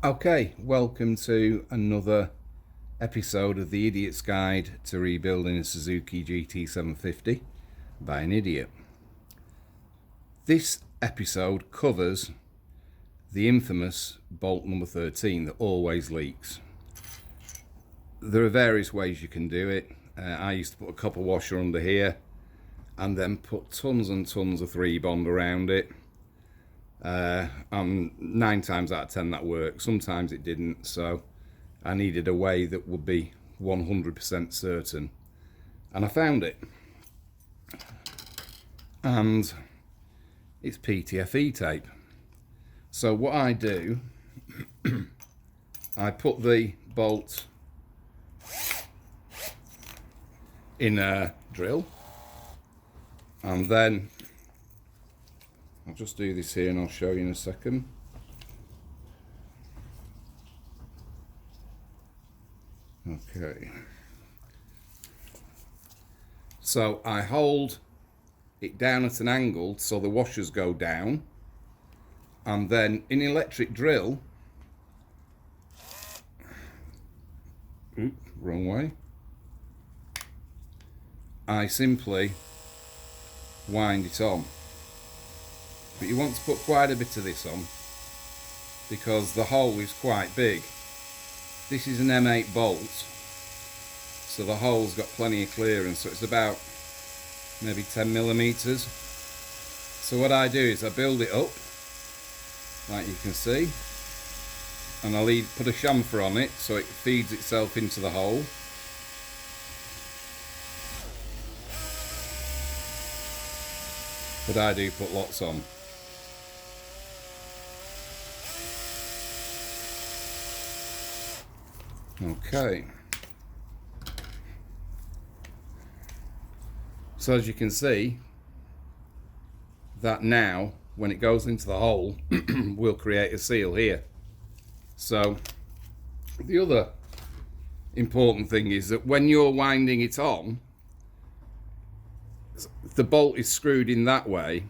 Okay, welcome to another episode of the Idiot's Guide to Rebuilding a Suzuki GT750 by an idiot. This episode covers the infamous bolt number 13 that always leaks. There are various ways you can do it. I used to put a copper washer under here and then put tons and tons of 3-bond around it. And 9 times out of 10 that worked. Sometimes it didn't, so I needed a way that would be 100% certain, and I found it. And it's PTFE tape. So what I do, I put the bolt in a drill, and then I'll just do this here and I'll show you in a second. Okay. So I hold it down at an angle so the washers go down, and then in electric drill, wrong way, I simply wind it on. But you want to put quite a bit of this on because the hole is quite big. This is an M8 bolt, so the hole's got plenty of clearance, so it's about maybe 10 millimeters. So what I do is I build it up, like you can see, and I'll put a chamfer on it so it feeds itself into the hole. But I do put lots on. Okay, so as you can see, that now when it goes into the hole will create a seal here. So the other important thing is that when you're winding it on, the bolt is screwed in that way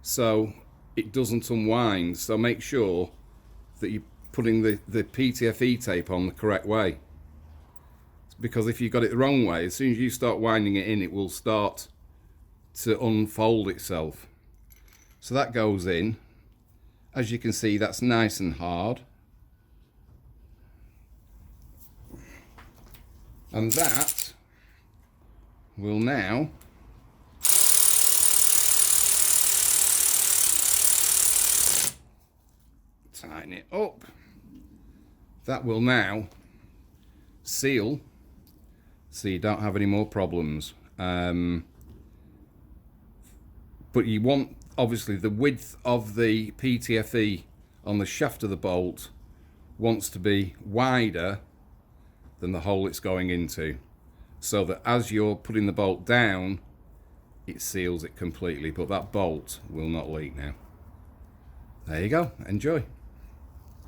so it doesn't unwind, so make sure that you putting the PTFE tape on the correct way, because if you got it the wrong way, as soon as you start winding it in, it will start to unfold itself. So that goes in. As you can see, that's nice and hard, and that will now tighten it up. That will now seal so you don't have any more problems. But you want, obviously, the width of the PTFE on the shaft of the bolt wants to be wider than the hole it's going into, so that as you're putting the bolt down, it seals it completely, but that bolt will not leak now. There you go, enjoy.